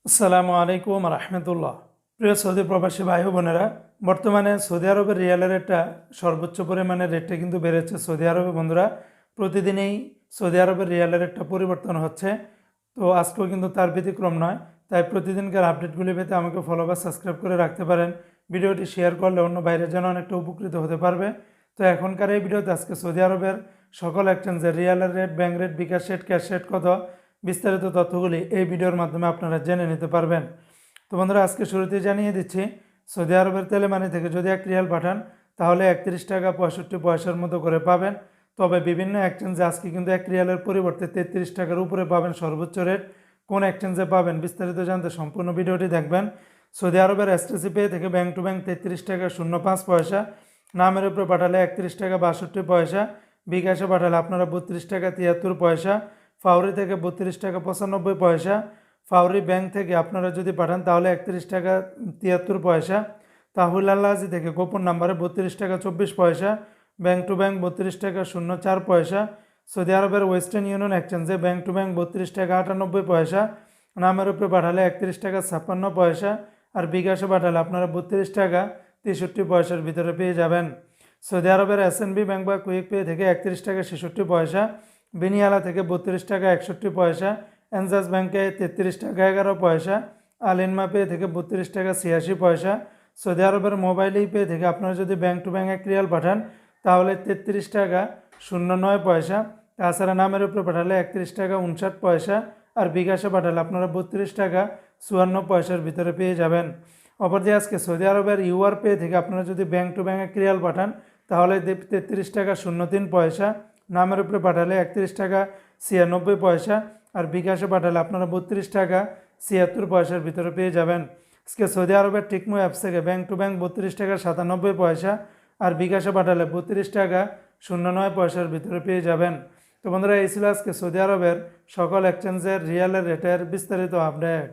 আসসালামু আলাইকুম রহমতুল্লাহ। প্রিয় সৌদি প্রবাসী ভাই ও বোনেরা, বর্তমানে সৌদি আরবের রিয়ালের রেটটা সর্বোচ্চ পরিমাণে রেটটা কিন্তু বেড়েছে সৌদি আরবে। বন্ধুরা, প্রতিদিনই সৌদি আরবের রিয়ালের রেটটা পরিবর্তন হচ্ছে, তো আজকেও কিন্তু তার ব্যতিক্রম নয়। তাই প্রতিদিনকার আপডেটগুলি পেতে আমাকে ফলো বা সাবস্ক্রাইব করে রাখতে পারেন। ভিডিওটি শেয়ার করলে অন্য বাইরে যেন অনেকটা উপকৃত হতে পারবে। তো এখনকার এই ভিডিওতে আজকে সৌদি আরবের সকল এক্সচেঞ্জের রিয়ালের রেট, ব্যাংক রেট, বিকাশ রেট, ক্যাশ রেট কত, বিস্তারিত তথ্যগুলি এই ভিডিওর মাধ্যমে আপনারা জেনে নিতে পারবেন। তো বন্ধুরা, আজকে শুরুতেই জানিয়ে দিচ্ছি, সৌদি আরবের তেলেমানি থেকে যদি 1 রিয়াল পাঠান তাহলে 31 টাকা 65 পয়সার মতো করে পাবেন। তবে বিভিন্ন এক্সচেঞ্জে আজকে কিন্তু 1 রিয়ালের পরিবর্তে 33 টাকার উপরে পাবেন সর্বোচ্চ রেট। কোন এক্সচেঞ্জে পাবেন বিস্তারিত জানতে সম্পূর্ণ ভিডিওটি দেখবেন। সৌদি আরবের এসটিসি পে থেকে ব্যাংক টু ব্যাংক 33 টাকা 05 পয়সা, নামের উপরে পাঠালে 31 টাকা 62 পয়সা, বিকাশে পাঠালে আপনারা 32 টাকা 73 পয়সা, ফাউরি থেকে 32 টাকা 95 পয়সা, ফাউরি ব্যাংক থেকে আপনারা যদি পাঠান তাহলে 31 টাকা 73 পয়সা, তাহুল আল্লাহি থেকে গোপন নাম্বারে 32 টাকা 24 পয়সা, ব্যাংক টু ব্যাংক 32 টাকা 04 পয়সা, সৌদি আরবের ওয়েস্টার্ন ইউনিয়ন এক্সচেঞ্জে ব্যাংক টু ব্যাংক 32 টাকা 98 পয়সা, নামের উপরে পাঠালে 31 টাকা 56 পয়সা, আর বিকাশে পাঠালে আপনারা 32 টাকা 63 পয়সার ভিতরে পেয়ে যাবেন। সৌদি আরবের এসএনবি ব্যাংক বা কুইক পে থেকে 31 টাকা 66 পয়সা, বিনিয়ালা থেকে 32 টাকা 61 পয়সা, এনজাস ব্যাংকে 33 টাকা 11 পয়সা, আলিনমা পে থেকে 32 টাকা 86 পয়সা। সৌদি আরবের মোবাইল পে থেকে আপনারা যদি ব্যাংক টু ব্যাংক 1 রিয়াল পাঠান তাহলে 33 টাকা 09 পয়সা, তাছাড়া নামের উপরে পাঠালে 31 টাকা 59 পয়সা, আর বিকাশে পাঠালে আপনারা 32 টাকা 54 পয়সার ভিতরে পেয়ে যাবেন। অপরদিকে আজকে সৌদি আরবের ইউআর পে থেকে আপনারা যদি ব্যাংক টু ব্যাংক 1 রিয়াল পাঠান তাহলে 33 টাকা 03 পয়সা, নামের উপরে পাঠালে 31 টাকা 96 পয়সা, আর বিকাশে পাঠালে আপনারা 32 টাকা 76 পয়সার ভিতরে পেয়ে যাবেন। আজকে সৌদি আরবের টিকমো অ্যাপস থেকে ব্যাংক টু ব্যাংক 32 টাকা 97 পয়সা, আর বিকাশে পাঠালে 32 টাকা 09 পয়সার ভিতরে পেয়ে যাবেন। তো বন্ধুরা, এই ছিল আজকে সৌদি আরবের সকল এক্সচেঞ্জের রিয়ালের রেটের বিস্তারিত আপডেট।